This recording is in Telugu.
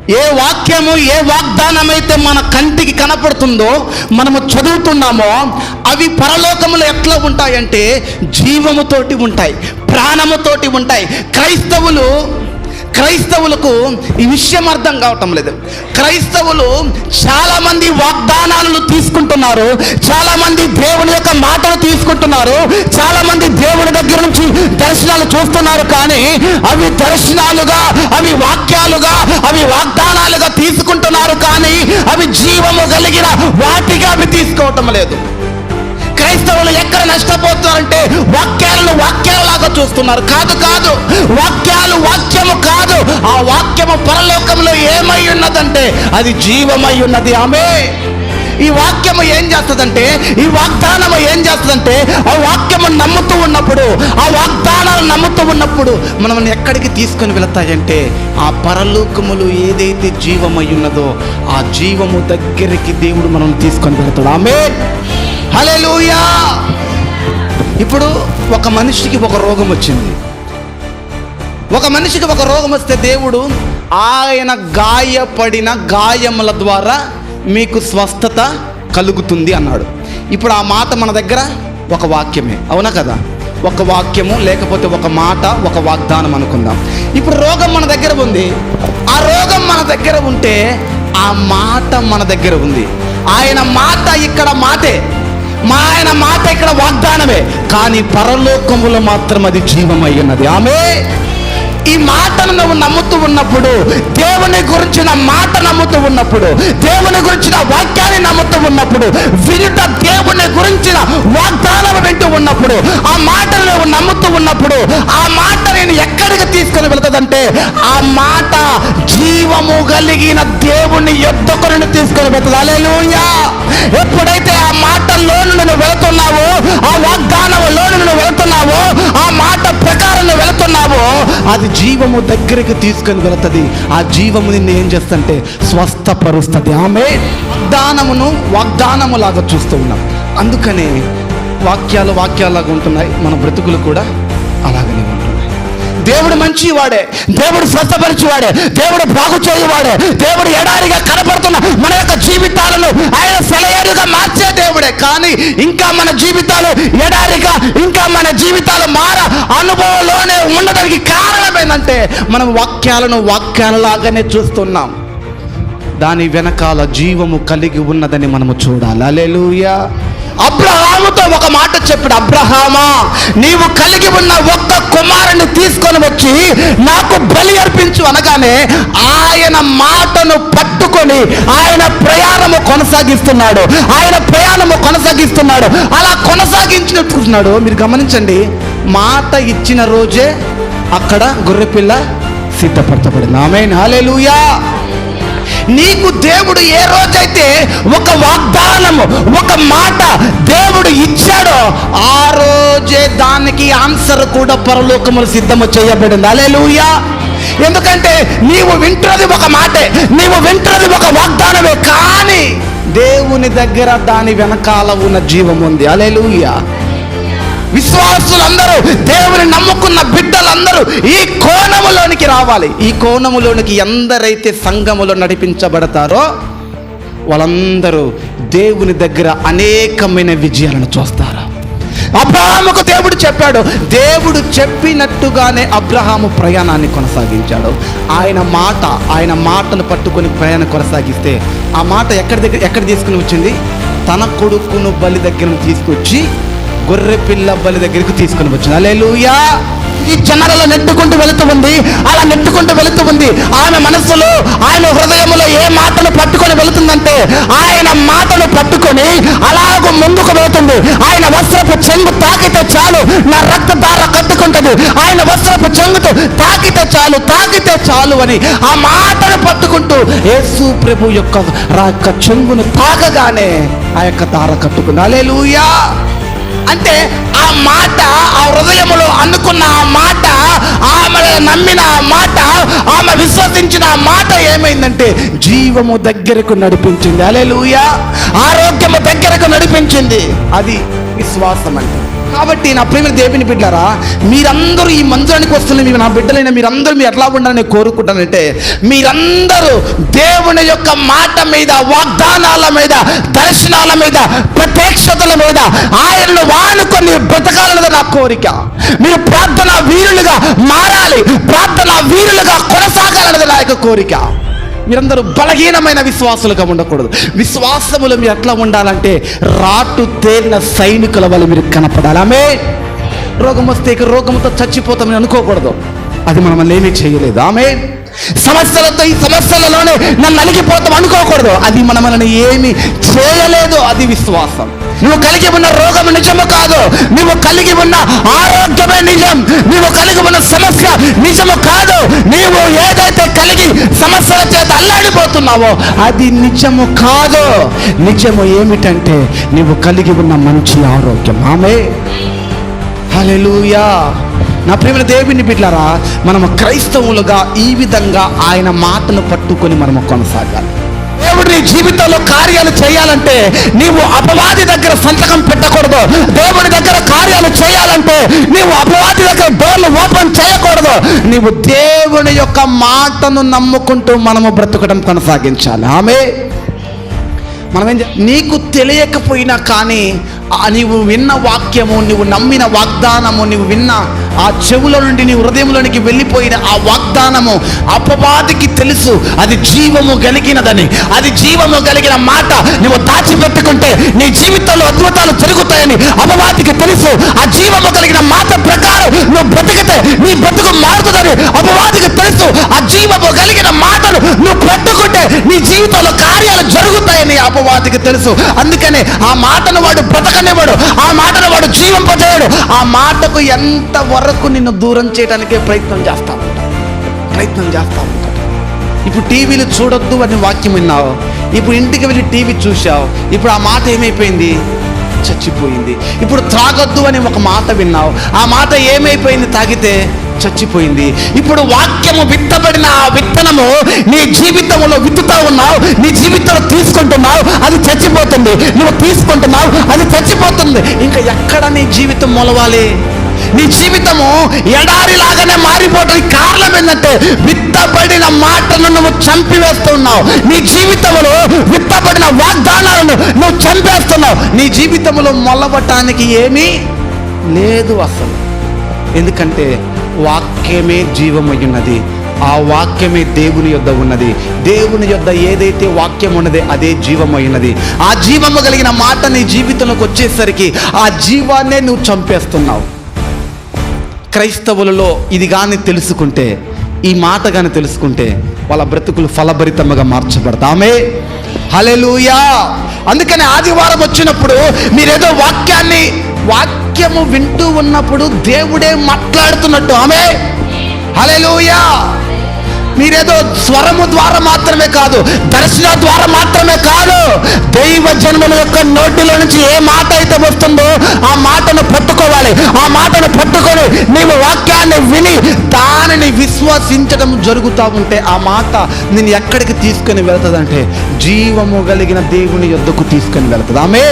ఏ వాక్యము, ఏ వాగ్దానం అయితే మన కంటికి కనపడుతుందో, మనము చదువుతున్నామో, అవి పరలోకములో ఎట్లా ఉంటాయంటే జీవముతోటి ఉంటాయి, ప్రాణముతోటి ఉంటాయి. క్రైస్తవులకు ఈ విషయం అర్థం కావటం లేదు. క్రైస్తవులు చాలామంది వాగ్దానాలను తీసుకుంటున్నారు, చాలామంది దేవుని యొక్క మాటలు తీసుకుంటున్నారు, చాలామంది దేవుని దగ్గర నుంచి దర్శనాలు చూస్తున్నారు. కానీ అవి దర్శనాలుగా, అవి వాక్యాలుగా, అవి వాగ్దానాలుగా తీసుకుంటున్నారు. కానీ అవి జీవము కలిగిన వాటిగా అవి తీసుకోవటం లేదు. క్రైస్తవులు ఎక్కడ నష్టపోతున్నారంటే వాక్యాలలాగా చూస్తున్నారు. కాదు, వాక్యము కాదు. ఆ వాక్యము పరలోకంలో ఏమై ఉన్నదంటే అది జీవమై ఉన్నది. ఆమేన్. ఈ వాక్యము ఏం చేస్తుందంటే, ఈ వాగ్దానము ఏం చేస్తుందంటే, ఆ వాక్యము నమ్ముతూ ఉన్నప్పుడు, ఆ వాగ్దానాలు నమ్ముతూ ఉన్నప్పుడు మనల్ని ఎక్కడికి తీసుకొని వెళతాయంటే ఆ పరలోకములు ఏదైతే జీవమై ఉన్నదో ఆ జీవము దగ్గరికి దేవుడు మనల్ని తీసుకొని వెళతాడు. ఆమేన్, హల్లెలూయా. ఇప్పుడు ఒక మనిషికి ఒక రోగం వచ్చింది. ఒక మనిషికి ఒక రోగం వస్తే దేవుడు ఆయన గాయపడిన గాయముల ద్వారా మీకు స్వస్థత కలుగుతుంది అన్నాడు. ఇప్పుడు ఆ మాట మన దగ్గర ఒక వాక్యమే, అవునా కదా? ఒక వాక్యము, లేకపోతే ఒక మాట, ఒక వాగ్దానం అనుకుందాం. ఇప్పుడు రోగం మన దగ్గర ఉంది. ఆ రోగం మన దగ్గర ఉంటే ఆ మాట మన దగ్గర ఉంది. ఆయన మాట ఇక్కడ మాటే, ఆయన మాట ఇక్కడ వాగ్దానమే. కానీ పరలోకములో మాత్రం అది జీవమై ఉన్నది. ఆమేన్. ఈ మాటను నువ్వు నమ్ముతూ ఉన్నప్పుడు, దేవుని గురించిన మాట నమ్ముతూ ఉన్నప్పుడు, దేవుని గురించిన వాక్యాన్ని నమ్ముతూ ఉన్నప్పుడు, వినుట దేవుని గురించిన వాగ్దానం వింటూ ఉన్నప్పుడు, ఆ మాటను నువ్వు నమ్ముతూ ఉన్నప్పుడు ఆ మాట నేను ఎక్కడికి తీసుకొని వెళ్తుందంటే ఆ మాట జీవము కలిగిన దేవుని యొద్దకు నిన్ను తీసుకొని వెళ్తుంది. హల్లెలూయా. ఎప్పుడైతే ఆ మాటలో నువ్వు వెళుతున్నావో, ఆ వాగ్దానంలో నువ్వు వెళుతున్నావో, ఆ మాట ప్రకారం నువ్వు వెళుతున్నావో అది జీవము దగ్గరికి తీసుకొని వెళుతుంది. ఆ జీవము నిన్ను ఏం చేస్తుంటే స్వస్థపరుస్తుంది. ఆమె వాగ్దానము లాగా చూస్తూ ఉన్నాం. అందుకనే వాక్యాలాగా ఉంటున్నాయి, మన బ్రతుకులు కూడా అలాగనే ఉంటున్నాయి. దేవుడు మంచివాడే, దేవుడు స్వస్థపరిచేవాడే, దేవుడు బాగు చేయవాడే, దేవుడు ఎడారిగా కనపడుతున్న మన యొక్క జీవితాలను ఆయన సెలయేరుగా మార్చే దేవుడే. కానీ ఇంకా మన జీవితాలు ఎడారిగా, ఇంకా మన జీవితాలు అనుభవంలోనే ఉండడానికి కారణం ఏంటంటే మనం వాక్యాలలాగానే చూస్తున్నాం. దాని వెనకాల జీవము కలిగి ఉన్నదని మనము చూడాలి. హల్లెలూయా. అబ్రహాముతో ఒక మాట చెప్పాడు, అబ్రహామా, నీవు కలిగి ఉన్న ఒక్క కుమారుని తీసుకొని వచ్చి నాకు బలి అర్పించు అనగానే ఆయన మాటను పట్టుకొని ఆయన ప్రయాణము కొనసాగిస్తున్నాడు. అలా కొనసాగించుకుంటున్నాడు. మీరు గమనించండి, మాట ఇచ్చిన రోజే అక్కడ గొర్రెపిల్ల సిద్ధపరచబడింది. ఆమేన్, హల్లెలూయా. నీకు దేవుడు ఏ రోజైతే ఒక వాగ్దానము, ఒక మాట దేవుడు ఇచ్చాడో ఆ రోజే దానికి ఆన్సర్ కూడా పరలోకములు సిద్ధము చేయబడింది. హల్లెలూయా. ఎందుకంటే నీవు వింటున్నది ఒక మాటే, నీవు వింటున్నది ఒక వాగ్దానమే, కానీ దేవుని దగ్గర దాని వెనకాల ఉన్న జీవం ఉంది. హల్లెలూయా. విశ్వాసులందరూ, దేవుని నమ్ముకున్న బిడ్డలందరూ ఈ కోణములోనికి రావాలి. ఈ కోణములోనికి ఎందరైతే సంఘములో నడిపించబడతారో వాళ్ళందరూ దేవుని దగ్గర అనేకమైన విజయాలను చూస్తారు. అబ్రహాముకు దేవుడు చెప్పాడు, దేవుడు చెప్పినట్టుగానే అబ్రహాము ప్రయాణాన్ని కొనసాగించాడు. ఆయన మాటను పట్టుకొని ప్రయాణం కొనసాగిస్తే ఆ మాట ఎక్కడ తీసుకుని వచ్చింది? తన కొడుకును బలి దగ్గర తీసుకొచ్చి గొర్రె పిల్ల బలి దగ్గరికి తీసుకొని వచ్చింది. హల్లెలూయా. ఈ జనాలలో నెట్టుకుంటూ వెళుతూ ఉంది. అలా నెట్టుకుంటూ వెళుతూ ఉంది. ఆమె మనస్సులో, ఆయన హృదయంలో ఏ మాటను పట్టుకొని వెళుతుందంటే ఆయన మాటను పట్టుకొని అలాగూ ముందుకు వెళుతుంది. ఆయన వస్త్రపు చెంగు తాకితే చాలు నా రక్తధార కట్టుకుంటుంది. ఆయన వస్త్రపు చెంగుతో తాకితే చాలు అని ఆ మాటను పట్టుకుంటూ యేసు ప్రభు యొక్క చెంగును తాకగానే ఆ యొక్క ధార కట్టుకుంది. హల్లెలూయా. అంటే ఆ మాట, ఆ హృదయములో అనుకున్న ఆ మాట, ఆమె నమ్మిన ఆ మాట, ఆమె విశ్వసించిన ఆ మాట ఏమైందంటే జీవము దగ్గరకు నడిపించింది. హల్లెలూయా. ఆరోగ్యము దగ్గరకు నడిపించింది. అది విశ్వాసం అంటే. కాబట్టి నా ప్రియమైన దేవుని బిడ్డలారా, మీరందరూ ఈ మందిరానికి వస్తున్న నా బిడ్డలైన మీరందరూ మీరు ఎట్లా ఉండాలని కోరుకుంటానంటే, మీరందరూ దేవుని యొక్క మాట మీద, వాగ్దానాల మీద, దర్శనాల మీద, ప్రత్యక్షతల మీద ఆయనను వానుకొని బ్రతకాలన్నది నా కోరిక. మీరు ప్రార్థనా వీరులుగా మారాలి, ప్రార్థనా వీరులుగా కొనసాగాలన్నది నా యొక్క కోరిక. మీరందరూ బలహీనమైన విశ్వాసులుగా ఉండకూడదు. విశ్వాసములు మీరు ఎట్లా ఉండాలంటే రాటు తేలిన సైనికుల వల్ల మీరు కనపడాలి. ఆమె రోగం వస్తే ఇక రోగంతో చచ్చిపోతామని అనుకోకూడదు. అది మనల్ని ఏమీ చేయలేదు. ఆమె సమస్యలతో ఈ సమస్యలలోనే నన్ను నలిగిపోతాం అనుకోకూడదు. అది మనల్ని ఏమీ చేయలేదు. అది విశ్వాసం. నువ్వు కలిగి ఉన్న రోగం నిజము కాదు, నువ్వు కలిగి ఉన్న ఆరోగ్యమే నిజం, నువ్వు కలిగి ఉన్న సమస్య నిజము కాదు. నీవు ఏదైతే కలిగి సమస్యల చేత అల్లాడిపోతున్నావో అది నిజము కాదు. నిజము ఏమిటంటే నీవు కలిగి ఉన్న మంచి ఆరోగ్యం. ఆమె హల్లెలూయా. నా ప్రియమైన దేవుని బిడ్డలారా, మనము క్రైస్తవులుగా ఈ విధంగా ఆయన మాటను పట్టుకొని మనము కొనసాగాలి. దేవుడు నీ జీవితంలో కార్యాలు చేయాలంటే నీవు అపవాది దగ్గర సంతకం పెట్టకూడదు. దేవుని దగ్గర కార్యాలు చేయాలంటే నీవు అపవాది దగ్గర డోర్లు ఓపెన్ చేయకూడదు. నీవు దేవుని యొక్క మాటను నమ్ముకుంటూ మనము బ్రతకడం కొనసాగించాలి. ఆమె నీకు తెలియకపోయినా కానీ నీవు విన్న వాక్యము, నీవు నమ్మిన వాగ్దానము, నీవు విన్న ఆ చెవుల నుండి నీ హృదయంలోనికి వెళ్ళిపోయిన ఆ వాగ్దానము అపవాదికి తెలుసు. అది జీవము కలిగినదని, అది జీవము కలిగిన మాట నువ్వు దాచిపెట్టుకుంటే నీ జీవితంలో అద్భుతాలు జరుగుతాయని అపవాదికి తెలుసు. ఆ జీవము కలిగిన మాట ప్రకారం నువ్వు బ్రతికితే నీ బ్రతుకు మారుతుందని అపవాదికి తెలుసు. ఆ జీవము కలిగిన మాటను నువ్వు పట్టుకుంటే నీ జీవితంలో కార్యాలు జరుగుతాయని అపవాదికి తెలుసు. అందుకనే ఆ మాటను వాడు బ్రతకనివ్వడు, ఆ మాటను వాడు జీవింపజేయడు. ఆ మాటకు ఎంత వరకు నిన్ను దూరం చేయడానికే ప్రయత్నం చేస్తా ఉంటాడు. ఇప్పుడు టీవీలు చూడొద్దు అని వాక్యం విన్నావు, ఇప్పుడు ఇంటికి వెళ్ళి టీవీ చూసావు, ఇప్పుడు ఆ మాట ఏమైపోయింది? చచ్చిపోయింది. ఇప్పుడు త్రాగొద్దు అని ఒక మాట విన్నావు, ఆ మాట ఏమైపోయింది? తాగితే చచ్చిపోయింది. ఇప్పుడు వాక్యము విత్తబడిన ఆ విత్తనము నీ జీవితంలో విత్తుతా ఉన్నావు, నీ జీవితంలో తీసుకుంటున్నావు, అది చచ్చిపోతుంది. నువ్వు తీసుకుంటున్నావు, అది చచ్చిపోతుంది. ఇంకా ఎక్కడ నీ జీవితం మొలవాలి? నీ జీవితము ఎడారిలాగానే మారిపోవడానికి కారణం ఏంటంటే విత్తబడిన మాటను నువ్వు చంపివేస్తున్నావు. నీ జీవితంలో విత్తబడిన వాగ్దానాలను నువ్వు చంపేస్తున్నావు. నీ జీవితంలో మొలవటానికి ఏమీ లేదు అసలు. ఎందుకంటే వాక్యమే జీవమయ్యున్నది, ఆ వాక్యమే దేవుని యొద్ద ఉన్నది. దేవుని యొద్ద ఏదైతే వాక్యం ఉన్నది అదే జీవమైనది. ఆ జీవము కలిగిన మాట నీ జీవితంలోకి వచ్చేసరికి ఆ జీవాన్నే నువ్వు చంపేస్తున్నావు. క్రైస్తవులలో ఇది కానీ తెలుసుకుంటే, ఈ మాట కానీ తెలుసుకుంటే వాళ్ళ బ్రతుకులు ఫలభరితంగా మార్చబడతామే. హల్లెలూయా. అందుకని ఆదివారం వచ్చినప్పుడు మీరేదో వాక్యము వింటూ ఉన్నప్పుడు దేవుడే మాట్లాడుతున్నట్టు. ఆమె హల్లెలూయా. మీరేదో స్వరము ద్వారా మాత్రమే కాదు, దర్శన ద్వారా మాత్రమే కాదు, దైవ జన్మల యొక్క నోటిలో నుంచి ఏ మాట అయితే వస్తుందో ఆ మాటను పట్టుకోవాలి. ఆ మాటను పట్టుకొని నీవు వాక్యాన్ని విని దానిని విశ్వసించడం జరుగుతూ ఉంటే ఆ మాట నేను ఎక్కడికి తీసుకొని వెళ్తుందంటే జీవము కలిగిన దేవుని యొద్దకు తీసుకొని వెళ్తుంది. ఆమె